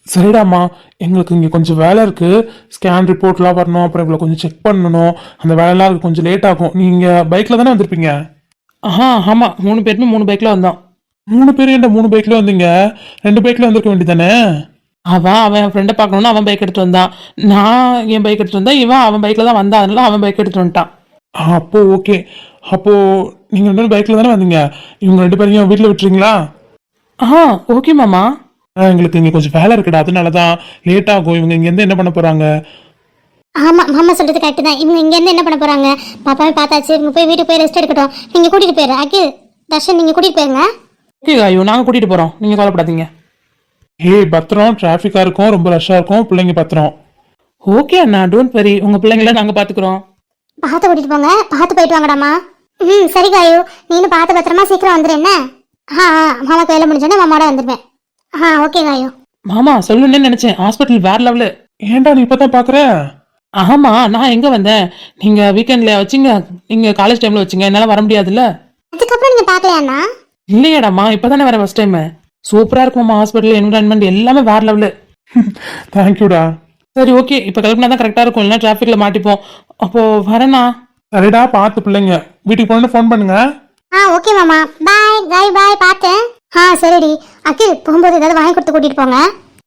சரிடாம்மா, எங்களுக்கு இங்கே கொஞ்சம் வேலை இருக்கு. ஸ்கேன் ரிப்போர்ட்லாம் வரணும், அப்புறம் இவ்வளோ கொஞ்சம் செக் பண்ணணும். அந்த வேலைலாம் இருக்கு, கொஞ்சம் லேட் ஆகும். நீங்க பைக்ல தானே வந்திருப்பீங்க? ஆமா 3 பேருமே 3 பைக்ல வந்தோம். 3 பேர் என்ன 3 பைக்ல வந்தீங்க? 2 பைக்ல வந்திருக்க வேண்டியதானே? அவன் ஃப்ரெண்டை பார்க்கணுன்னு அவன் பைக் எடுத்து வந்தான், நான் என் பைக் எடுத்து வந்தேன், இவன் அவன் பைக்ல தான் வந்தான், அதனால அவன் பைக் எடுத்து வந்துட்டான். அப்போ ஓகே. அப்போ நீங்க 2 பேரும் பைக்ல தானே வந்தீங்க? இவங்க 2 பேரையும் வீட்டில் விட்டுறீங்களா? ஓகே மாமா. எங்களுக்கு இங்கே கொஞ்சம் வேலை இருக்குடா, அதனால தான் லேட் ஆகும். இவங்க இங்கேருந்து என்ன பண்ண போறாங்க? ஆமா மாமா சொல்றது கரெக்ட் தான். இவங்க இங்க இருந்து என்ன பண்ண போறாங்க? பாப்பாவே பார்த்தாச்சு, இவங்க போய் வீட்டுக்கு போய் ரெஸ்ட் எடுக்கட்டும். நீங்க கூட்டிட்டு போயிரு அகில், தர்ஷன், நீங்க கூட்டிட்டு போயிருங்க. ஓகே காயு, நாங்கள் கூட்டிட்டு போறோம், நீங்க கவலைப்படாதீங்க. ஏய் பத்திரம், டிராஃபிக்கா இருக்கும், ரொம்ப ரஷ்ஷா இருக்கும், பிள்ளைங்க பத்திரம். ஓகே அண்ணா, டோன்ட் வரி, உங்க பிள்ளைங்கள நாங்க பாத்துக்கிறோம். பார்த்து கூட்டிட்டு போங்க, பார்த்து போயிட்டு வாங்கடாமா. சரி காயு, நீனும் பார்த்து பத்திரமா சீக்கிரம் வந்துரு என்ன? மாமாக்கு வேலை முடிஞ்சோன்னா மாமாவோட வந்துருவேன். ஓகே காயு. மாமா சொல்லணும்னு நினைச்சேன், ஹாஸ்பிட்டல் வேற லெவலு. ஏன்டா நீ இப்பதான் பாக்குற? ஆமா, நான் எங்க வந்தேன், நீங்க வீக்கெண்ட்ல வச்சீங்க, நீங்க காலேஜ் டைம்ல வச்சீங்க, என்னால வர முடியாதுல்ல. அதுக்கப்புறம் நீங்க பாக்கலையாண்ணா? இல்லையாடாமா, இப்பதானே வரேன் ஃபர்ஸ்ட் டைம். சூப்பரா இருக்குமாமா ஹாஸ்பிட்டல், என்விரான்மெண்ட் எல்லாமே வேற லெவலு. தேங்க்யூடா. சரி ஓகே, இப்போ கிளம்பினா தான் கரெக்டா இருக்கும், இல்லைன்னா டிராஃபிக்ல மாட்டிப்போம். அப்போ வரேண்ணா. சரிடா, பார்த்து பிள்ளைங்க வீட்டுக்கு போனோன்னு ஃபோன் பண்ணுங்க. ஓகே மாமா, பாய் காயு, பாய், பார்த்தேன். சரிடி அகில், போகும்போது ஏதாவது வாங்கி கொடுத்து கூட்டிட்டு போங்க.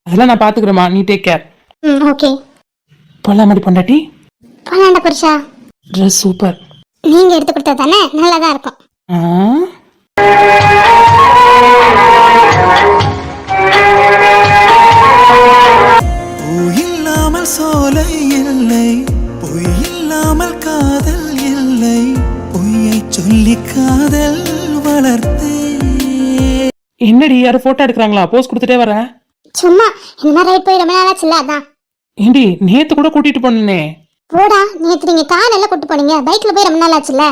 அதெல்லாம் நான் பாத்துக்கிறேம்மா, நீ டேக் கேர். ஓகே. போலாமாடி பொண்டாட்டி? போலாண்டா புருஷா. Dress super. நீங்க எடுத்து கொடுத்தது தானே, நல்லாதான் இருக்கும். பூயில்லாமல் சோலை இல்லை, பொய்யில்லாமல் காதல் இல்லை, பொய்யை சொல்லி காதல் வளர்த்தே. என்னடி யாரும் போட்டோ எடுக்கிறாங்களா? போஸ் கொடுத்துட்டே வரேன். சும்மா இந்த மாதிரி ரைட் போய் ரொம்ப நாளாச்சுல்ல, அதான். ஏண்டி நேத்து கூட கூட்டிட்டு போனே. போடா, நேற்று நீங்க காலையில கூட்டு போனீங்க, பைக்ல போய் ரொம்ப நாள் ஆச்சுல்ல.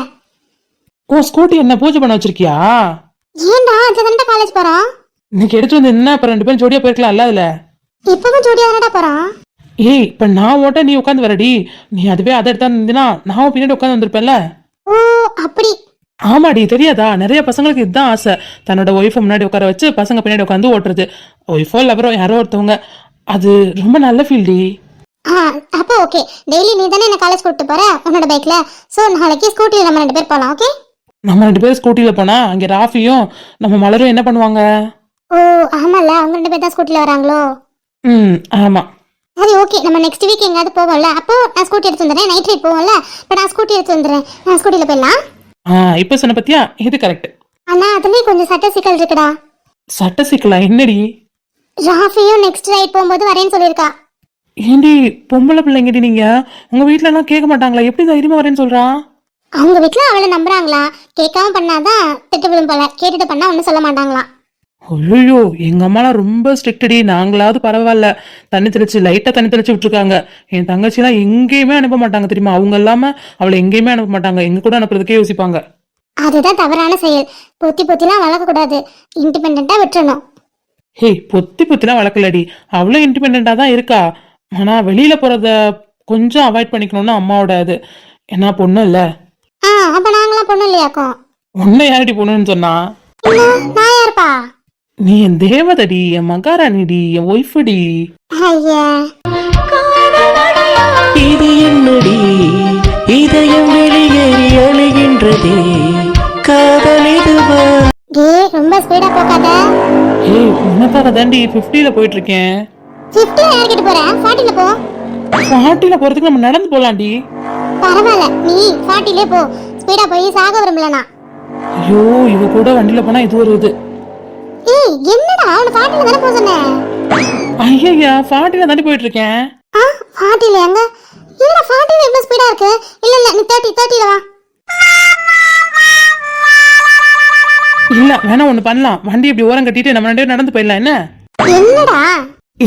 ஓ, ஸ்கூட்டி என்ன பூஜை பண்ண வச்சிருக்கியா? ஏன்டா அதுதான் காலேஜ் போறோம். இன்னைக்கு எடுத்து வந்து என்ன, இப்ப 2 பேரும் ஜோடியா போயிருக்கலாம்ல அதுல. இப்பவும் ஜோடியா தானடா போறோம். ஏய், இப்ப நான் ஓட்ட நீ உட்காந்து வரடி, நீ அதுவே அதை எடுத்தா இருந்தீனா நான் பின்னாடி உட்காந்து வந்திருப்பேன்ல. ஓ அப்படி. ஆமாடி, தெரியாதா? நிறைய பசங்களுக்கு இதுதான் ஆசை, தன்னோட ஒய்ஃபை முன்னாடி உட்கார வச்சு பசங்க பின்னாடி உட்காந்து ஓட்டுறது. ஒய்ஃபோ லவரோ யாரோ ஒருத்தவங்க, அது ரொம்ப நல்ல ஃபீல்டி. அப்போ ஓகே, டெய்லி நீ தானே என்ன காலேஜ் கூட்டிட்டு போற உன்னோட பைக்ல. சோ நாளைக்கு ஸ்கூட்டில நம்ம 2 பேர் போலாம். ஓகே, நம்ம 2 பேரும் ஸ்கூட்டில போனா அங்க ராஃபியும் நம்ம மலரும் என்ன பண்ணுவாங்க? ஓ ஆமால, அவங்க 2 பேர் தான் ஸ்கூட்டில வராங்களோ. ஆமா. சரி ஓகே, நம்ம நெக்ஸ்ட் வீக் எங்கயாவது போவோம்ல, அப்போ நான் ஸ்கூட்டி எடுத்து வந்துடுறேன். நைட் ரைட் போவோம்ல, இப்போ நான் ஸ்கூட்டி எடுத்து வந்துடுறேன். நான் ஸ்கூட்டில போயிடலாம். இப்ப சொன்ன பத்தியா, இது கரெக்ட். ஆனா அதுலயே கொஞ்சம் சட்ட சிக்கல் இருக்குடா. சட்ட சிக்கலா? என்னடி? ராஃபியும் நெக்ஸ்ட் ரைட் போகும்போது வரேன்னு சொல்லியிருக்கா. ஏண்டி பொம்பளை பிள்ளைங்கடி நீங்க, உங்க வீட்டுல எல்லாம் கேட்க மாட்டாங்களா? எப்படி தைரியமா வரேன்னு சொல்றான்? அவங்க வீட்டுல அவளை நம்புறாங்களா? கேட்காம பண்ணாதான் திட்டு விழும் போல, கேட்டுட்டு பண்ணா ஒன்னும் சொல்ல மாட்டாங்களா. ஐயோ, எங்க அம்மாலாம் ரொம்ப ஸ்ட்ரிக்டடி. நாங்களாவது பரவாயில்ல, தண்ணி தெளிச்சு லைட்டா தண்ணி தெளிச்சு விட்டுருக்காங்க. என் தங்கச்சிலாம் எங்கேயுமே அனுப்ப மாட்டாங்க தெரியுமா? அவங்க இல்லாம அவளை எங்கேயுமே அனுப்ப மாட்டாங்க, எங்க கூட அனுப்புறதுக்கே யோசிப்பாங்க. அதுதான் தவறான செயல். பொத்திலாம் வளர்க்க கூடாது, இண்டிபெண்டா விட்டுறணும். பொத்திலாம் வளர்க்கலடி, அவ்வளவு இண்டிபெண்டா தான் இருக்கா. ஆனா வெளியில போறத கொஞ்சம் அவாய்ட் பண்ணிக்கணும்னு அம்மாவோட இது. என்ன பொண்ணு இல்ல? அப்ப நாங்களாம் பொண்ணு இல்லையாக்கும்? உன்னை யாரடி பொண்ணுன்னு சொன்னா? நான் யாருப்பா? நீ என் தேவதடி, என் மகாராணிடி, என் ஒய்ஃபுடி. ஐயா, இது என்னடி இதயம் வெளியேறி அழுகின்றதே, காதல் இதுவா? ரொம்ப ஸ்பீடா போகாத. உனக்காக தாண்டி 50ல போயிட்டு இருக்கேன். 50 யார்கிட்ட போற? 40ல போ. 40ல போறதுக்கு நம்ம நடந்து போலாம்டி. பரவாயில்ல, நீ 40லே போ. ஸ்பீடா போய் சாக விரும்பலனா. ஐயோ, இவ கூட வண்டியில போனா இது ஒரு இது. என்னடா அவன 40ல தான போ சொன்னேன். ஐயா 40ல தாண்டி போயிட்டு இருக்கேன். 40ல எங்க? இல்ல 40ல இவ்வளவு ஸ்பீடா இருக்கு. இல்ல நீ 30ல வா. இல்ல வேணா ஒண்ணு பண்ணலாம், வண்டி இப்படி ஓரம் கட்டிட்டு நம்ம 2 பேரும் நடந்து போயிடலாம். என்னடா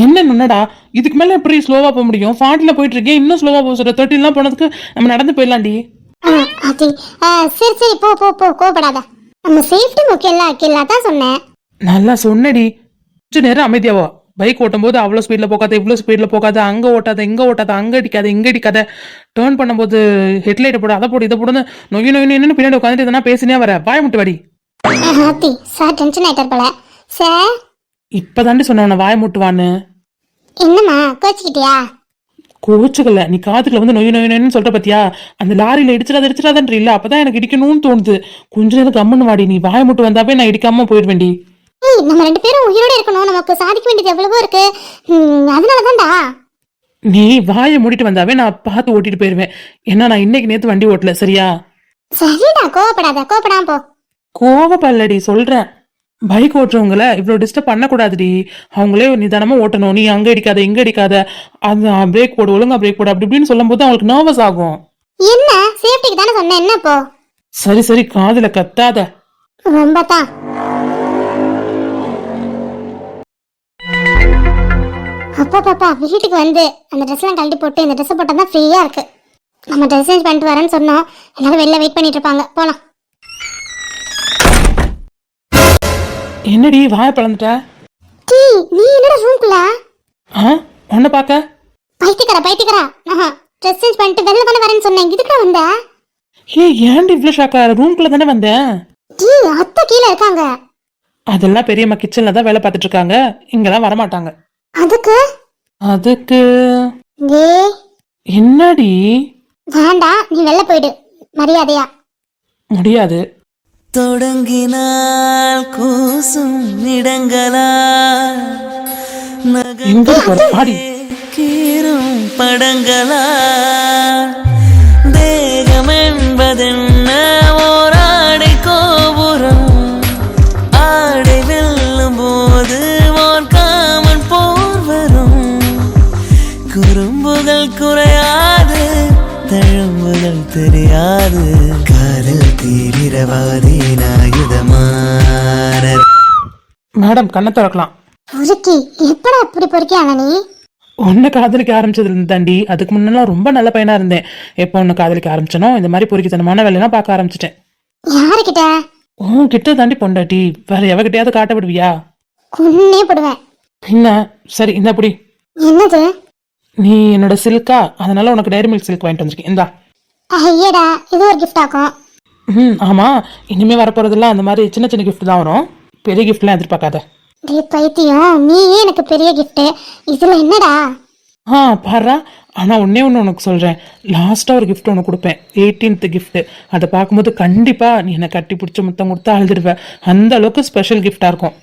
என்னடா இதுக்கு மேல எப்படி ஸ்லோவா போக முடியும்? 40ல போயிட்டு இருக்கேன், இன்னும் ஸ்லோவா போக சொல்ற. 30லாம் போனதுக்கு நம்ம நடந்து போயிடலாம்டி. சரி போ போ போ, கோபப்படாத. நம்ம சேஃப்டி முக்கியம் இல்ல, அதான் சொன்னேன். நல்லா சொன்னடி. கொஞ்ச நேரம் அமைதியாவோ, பைக் ஓட்டும் போது அவ்வளோ ஸ்பீடில் போகாத இவ்வளோ ஸ்பீடில் போகாத அங்கே ஓட்டாத இங்கே ஓட்டாத அங்கே அடிக்காத இங்கே அடிக்காத டேர்ன் பண்ணும்போது ஹெட்லைட்டை போடு அதை போடு இதை போடுன்னு நொய்யு நொய்யு நின்று பின்னாடி உட்காந்துட்டு எதனா பேசினே வர வாய முட்டு வாடி. ஆத்தி சார் டென்ஷன் ஆயிட்டார் போல. சார் இப்போ தாண்டி சொன்னவன வாய முட்டுவான்னு. என்னம்மா கோச்சிக்கிட்டியா? கோச்சுக்கல, நீ காதுக்குள்ள வந்து நொய்யு நொய்யு நொய்யுன்னு சொல்ற பத்தியா, அந்த லாரியில இடிச்சிடாதன்ற இல்ல அப்பதான் எனக்கு இடிக்கணும்னு தோணுது. கொஞ்ச நேரம் கம்முன்னு வாடி, நீ வாய முட்டு வந்தாவே நான் இடிக்காம போயிடுவேண்டி. ஏய் நம்ம 2 பேரும் உயிரோட இருக்கணும், நமக்கு சாதிக்க வேண்டியது எவ்வளவோ இருக்கு. அதனால தான்டா. நீ வாயை மூடிட்டு வந்தாவே நான் பார்த்து ஓட்டிட்டு போயிருவேன். ஏன்னா நான் இன்னைக்கு நேத்து வண்டி ஓட்டல சரியா? சரிடா கோவப்படாத, கோவப்படாம போ. கோவப்பல்லடி சொல்றேன். பைக் ஓட்டுறவங்கள இவ்வளவு டிஸ்டர்ப் பண்ணக்கூடாதுடி. அவங்களே நிதானமா ஓட்டணும். நீ அங்க அடிக்காத இங்க அடிக்காத, அந்த பிரேக் போடு ஒழுங்கா பிரேக் போடு அப்படி இப்படின்னு சொல்லும் போது அவங்களுக்கு நர்வஸ் ஆகும். என்ன சேஃப்டிக்கு தானே சொன்னேன், என்ன போ. சரி சரி காதுல கத்தாத. ரொம்ப தான். அப்பா பாப்பா வீட்டுக்கு வந்து அந்த ட்ரெஸ் எல்லாம் கழட்டி போட்டு இந்த ட்ரெஸ் போட்டா தான் ஃப்ரீயா இருக்கு. நம்ம ட்ரெஸ் சேஞ்ச் பண்ணிட்டு வரேன்னு சொன்னோம், எல்லாரும் வெளில வெயிட் பண்ணிட்டு இருப்பாங்க, போலாம். என்னடி வாய பழந்துட்ட? டீ நீ என்னடா ரூம்குள்ள? உன்ன பாக்க பைத்தியக்காரா ட்ரெஸ் சேஞ்ச் பண்ணிட்டு வெளில தானே வரேன்னு சொன்னேன், இதுக்குடா வந்த? ஏன்டி இவ்வளவு ஷாக்கா? ரூம்குள்ள தானே வந்தேன். டீ அத்தை கீழே இருக்காங்க. அதெல்லாம் பெரியம்மா கிச்சன்ல தான் வேலை பார்த்துட்டு இருக்காங்க, இங்கெல்லாம் வரமாட்டாங்க. அதுக்கு ஏய் என்னடி? வேண்டாம், நீ வெளில போயிடு மரியாதையா. முடியாது. தொடங்கினால் கூசும் இடங்களா எங்க போற பாடி கீரும் படங்களா தேகம் என்பதென்ன ஓராடை கோபுரம் ஆடை வெல்லும் போது ஓர் காமன் போர் வரும் குறும்புகள் குறையாது தழும்புகள் தெரியாது காதல் தீவிரவாதி நாயுதமான. மேடம் கண்ணை திறக்கலாம். பொறுக்கி எப்படா இப்படி பொறுக்கியான நீ? உன்னை காதலிக்க ஆரம்பிச்சதுல இருந்து தாண்டி, அதுக்கு முன்னெல்லாம் ரொம்ப நல்ல பையனா இருந்தேன். எப்போ உன்னை காதலிக்க ஆரம்பிச்சனோ இந்த மாதிரி பொறுக்கித்தனமான வேலையெல்லாம் பார்க்க ஆரம்பிச்சிட்டேன். யாருக்கிட்ட? உன் கிட்ட தாண்டி பொண்டாட்டி, வேற எவகிட்டயாவது காட்ட விடுவியா? கொன்னே போடுவேன். என்ன? சரி இந்த அப்படி. என்னது? நீ என்னோட சில்கா, அதனால உனக்கு டைரி மில்க் சில்க் வாங்கிட்டு வந்திருக்கேன். இந்தா. ஐயடா இது ஒரு கிஃப்ட் ஆகும். ஆமா, இனிமே வரப்போறதெல்லாம் அந்த மாதிரி சின்ன சின்ன கிஃப்ட் தான் வரும், பெரிய கிஃப்ட்லாம் எதிர்பார்க்காத. டேய் பைத்தியம், நீயே எனக்கு பெரிய கிஃப்ட், இதுல என்னடா? பாரா. ஆனா ஒன்னே ஒன்று உனக்கு சொல்றேன், லாஸ்டா ஒரு கிஃப்ட் ஒன்று கொடுப்பேன், 18th கிஃப்ட். அதை பார்க்கும்போது கண்டிப்பா நீ என்னை கட்டி பிடிச்ச முத்தம் கொடுத்தா அழுதுடுவ. அந்த அளவுக்கு ஸ்பெஷல் கிஃப்டா இருக்கும்.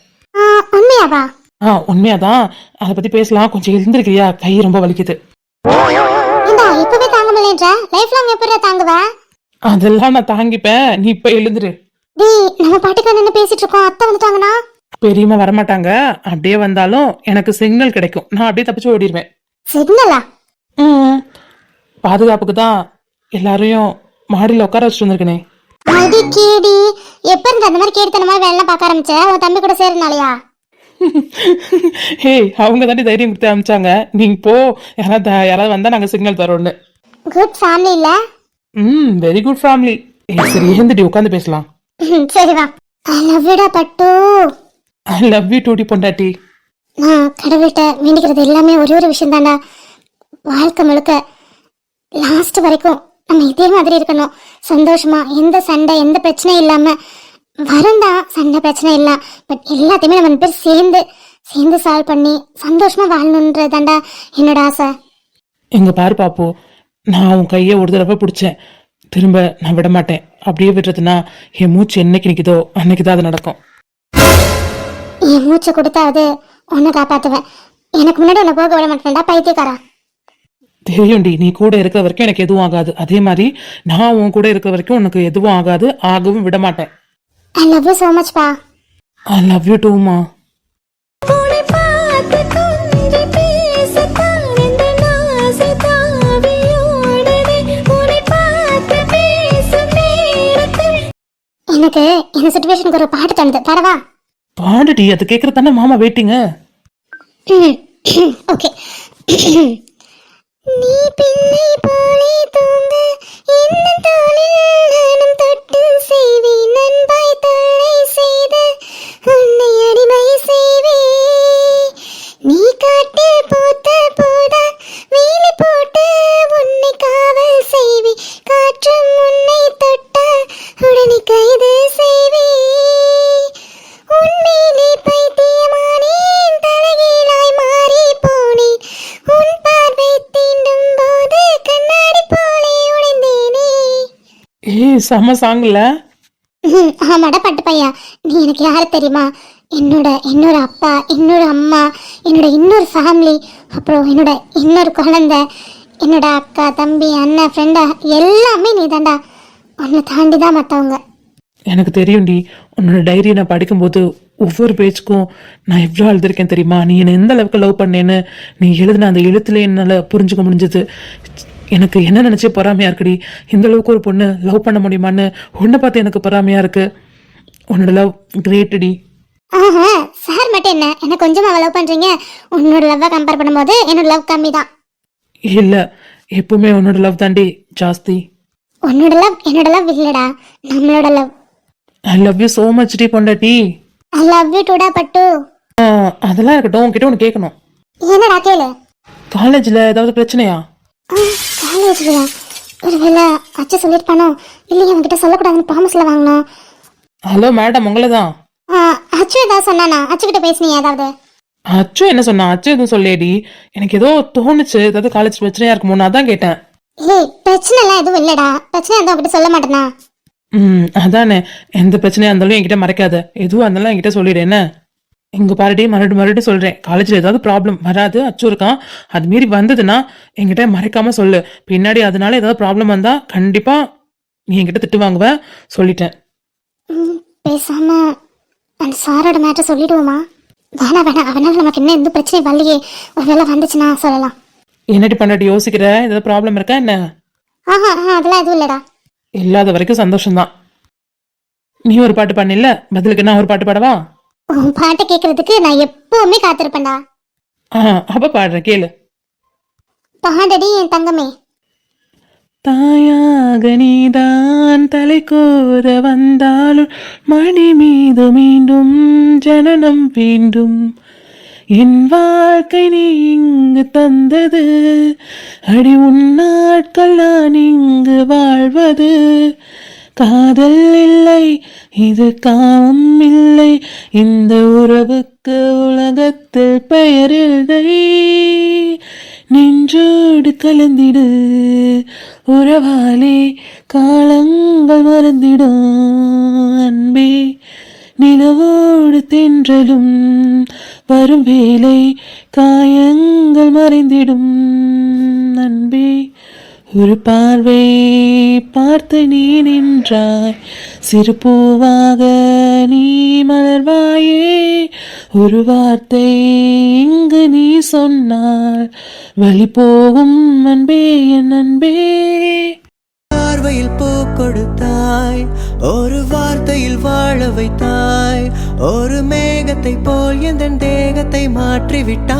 உண்மையாவா? உண்மையாதான். அதை பத்தி பேசலாம். கொஞ்சம் எழுந்திருக்கிறியா? கை ரொம்ப வலிக்குது. ஏண்டா இப்பவே தாங்க முடியலன்ற, லைஃப் லாங் எப்படிடா தாங்குவ? அதெல்லாம் நான் தாங்கிப்பேன், நீ இப்ப எழுந்துரு. டேய் நம்ம பாட்டுக்கு என்ன பேசிட்டு இருக்கோம், அத்தை வந்துட்டாங்கன்னா? பெரியம்மா வரமாட்டாங்க, அப்படியே வந்தாலும் எனக்கு சிக்னல் கிடைக்கும், நான் அப்படியே தப்பிச்சு ஓடிடுவேன். சிக்னலா? பாதுகாப்புக்கு தான் எல்லாரையும் மாடியில் உட்கார வச்சுட்டு வந்திருக்கனே. அடி கேடி, எப்ப இருந்து அந்த மாதிரி கேடுத்தனமா வேலை பார்க்க ஆரம்பிச்ச? உன் தம்பி கூட சேர்றனாலயா? அவங்க தாண்டி தைரியம் கொடுத்து அனுப்பிச்சாங்க, நீங்க போ, யாராவது வந்தா நாங்க சிக்னல் தரோம்னு. குட் ஃபேமிலி இல்ல? Very good family. சரி எழுந்துடி, உட்காந்து பேசலாம். சரி வா. ஐ லவ் யூ டா பட்டு. ஐ லவ் யூ டூடி பொண்டாட்டி. நான் கடவுள்கிட்ட வேண்டிக்கிறது எல்லாமே ஒரே ஒரு விஷயம் தான்டா, வாழ்க்கை முழுக்க லாஸ்ட் வரைக்கும் நம்ம இதே மாதிரி இருக்கணும், சந்தோஷமா, எந்த சண்டை எந்த பிரச்சனையும் இல்லாம. வரும்டா சண்டை பிரச்சனை இல்ல, பட் எல்லாத்தையுமே நம்ம பேர் சேர்ந்து சால்வ் பண்ணி சந்தோஷமா வாழணுன்றதாண்டா என்னோட ஆசை. எங்க பாரு பாப்போ, நான் உன் கையை ஒரு தடவை பிடிச்சேன், திரும்ப நான் விட மாட்டேன். அப்படியே விடுறதுன்னா என் மூச்சு என்னைக்கு நிக்குதோ அன்னைக்குதான் அது நடக்கும். என் மூச்சை கொடுத்தாவது உன்னை காப்பாத்துவேன், எனக்கு முன்னாடி உன்னை போக விட மாட்டேன்டா பைத்தியக்காரா. தெரியும்டி, நீ கூட இருக்கிற வரைக்கும் எனக்கு எதுவும் ஆகாது, அதே மாதிரி நான் உன் கூட இருக்கிற வரைக்கும் உனக்கு எதுவும் ஆகாது, ஆகவும் விட மாட்டேன். ஐ லவ் யூ so much பா. ஐ லவ் யூ டூமா. எனக்கு இந்த சிச்சுவேஷனுக்கு ஒரு பாட்டு தந்தது, பாடவா? பாடுடி, அது கேட்கறது தானே மாமா வெயிட்டிங்க. ஓகே. நீ பிள்ளை போலே தூங்க இந்த தோளில் நானும் தொட்டு செய்வேன், நண்பாய் தொல்லை செய்து உன்னை அடிமை செய்வே, நீ செம்ம சாங்ல. ஆமாடா பட்டு பையா, நீ எனக்கு யாரு தெரியுமா? என்னோட அப்பா, இன்னொரு அம்மா, என்னோட இன்னொரு ஃபேமிலி, அப்புறம் என்னோட இன்னொரு குழந்தை, என்னோட அக்கா, தம்பி, அண்ணன், ஃப்ரெண்டா, எல்லாமே நீ தாண்டா. உன்னை தாண்டி தான் மற்றவங்க. எனக்கு தெரியும்டி, உன்னோட டைரியை நான் படிக்கும்போது ஒவ்வொரு பேஜுக்கும் நான் எவ்வளோ அழுதுருக்கேன் தெரியுமா? நீ என்னை எந்த அளவுக்கு லவ் பண்ணேன்னு நீ எழுதின அந்த எழுத்துல என்னால் புரிஞ்சுக்க முடிஞ்சது. எனக்கு என்ன நினச்சே பொறாமையாக இருக்குடி. இந்த அளவுக்கு ஒரு பொண்ணு லவ் பண்ண முடியுமான்னு உன்னை பார்த்து எனக்கு பொறாமையாக இருக்கு. உன்னோட லவ் கிரேட்டுடி. ஆஹா, சார் மட்டும் என்ன கொஞ்சமாக லவ் பண்ணுறீங்க. உன்னோட லவ்வை கம்பேர் பண்ணும்போது என்னோட லவ் கம்மி தான். இல்லை, எப்பவுமே உன்னோட லவ் தாண்டி ஜாஸ்தி. உன்னோட லவ் என்னோட லவ் இல்லடா, நம்மளோட love. I love you so much டி பொண்டாட்டி. ஐ லவ் யூ டுடா பட்டு. அதெல்லாம் இருக்கட்டும், உன்கிட்ட ஒன்று கேட்கணும். என்னடா கேளு. காலேஜில் ஏதாவது பிரச்சனையா? காலேஜ்லையா? ஒருவேளை அச்சு சொல்லியிருப்பானோ? இல்லையா, அவன்கிட்ட சொல்லக்கூடாதுன்னு ப்ராமிஸில் வாங்கினோம். ஹலோ மேடம், உங்களை தான். அச்சு ஏதாவது சொன்னானா? அச்சுக்கிட்ட பேசுனியா ஏதாவது? அச்சு என்ன சொன்னா? அச்சு எதுவும் சொல்லேடி. எனக்கு ஏதோ தோணுச்சு, ஏதாவது காலேஜ் பிரச்சனையா இருக்குமோன்னு அதான் கேட்டேன். ஏய், பிரச்சனை எல்லாம் எதுவும் இல்லடா. பிரச்சனை இருந்தா அவகிட்ட சொல்ல மாட்டேனா? அதானே, எந்த பிரச்சனையா இருந்தாலும் என்கிட்ட மறைக்காத. எதுவும் இருந்தாலும் என்கிட்ட சொல்லிடு என்ன. இங்க பாருடி, மறுபடியும் சொல்றேன், காலேஜ்ல ஏதாவது ப்ராப்ளம் வராது, அச்சு இருக்கான். அது மீறி வந்ததுன்னா என்கிட்ட மறைக்காம சொல்லு. பின்னாடி அதனால ஏதாவது ப்ராப்ளம் வந்தா கண்டிப்பா நீ என்கிட்ட திட்டு வாங்குவ, சொல்லிட்டேன். பேசாம அந்த சாரோட மேட்டர் சொல்லிடுவோமா? வேணாம், அவனால நமக்கு என்ன எந்த பிரச்சனையும் வரலையே. ஒருவேளை வந்துச்சுன்னா சொல்லலாம். என்னடி பண்ணாடி யோசிக்கிற? ஏதாவது ப்ராப்ளம் இருக்கா என்ன? ஆஹா, அதெல்லாம் எதுவும் இல்லடா. இல்லாத வரைக்கும் சந்தோஷம்தான். நீ ஒரு பாட்டு பண்ணில்ல, பதிலுக்கு நான் ஒரு பாட்டு பாடவா? உன் பாட்டை கேட்கறதுக்கு நான் எப்பவுமே காத்திருப்பேன்டா. அப்ப பாடுறேன், கேளு. பாடடி என் தங்கமே. தாயாக நீதான் தலை கோர வந்தாலும் மணி மீது மீண்டும் ஜனனம் வேண்டும். என் வாழ்க்கை நீ இங்கு தந்தது, அடி உன் நாட்கள் நான் இங்கு வாழ்வது. காதல் இல்லை, இது காமம் இல்லை, இந்த உறவுக்கு உலகத்தில் பெயரில்லை. நெஞ்சோடு கலந்திடு உறவாலே, காலங்கள் மறந்திடும் அன்பே. நிலவோடு தென்றலும் வரும் வேலை, காயங்கள் மறைந்திடும் அன்பே. ஒரு பார்வை பார்த்து நீ நின்றாய், சிறு பூவாக நீ மலர்வாயே. ஒரு வார்த்தை இங்கு நீ சொன்னால் வழி போகும் அன்பே, என் அன்பே. பார்வையில் பூ கொடுத்தாய், ஒரு வார்த்தையில் வாழ வைத்தாய், ஒரு மேகத்தை போல் எந்த தேகத்தை மாற்றிவிட்டாய்.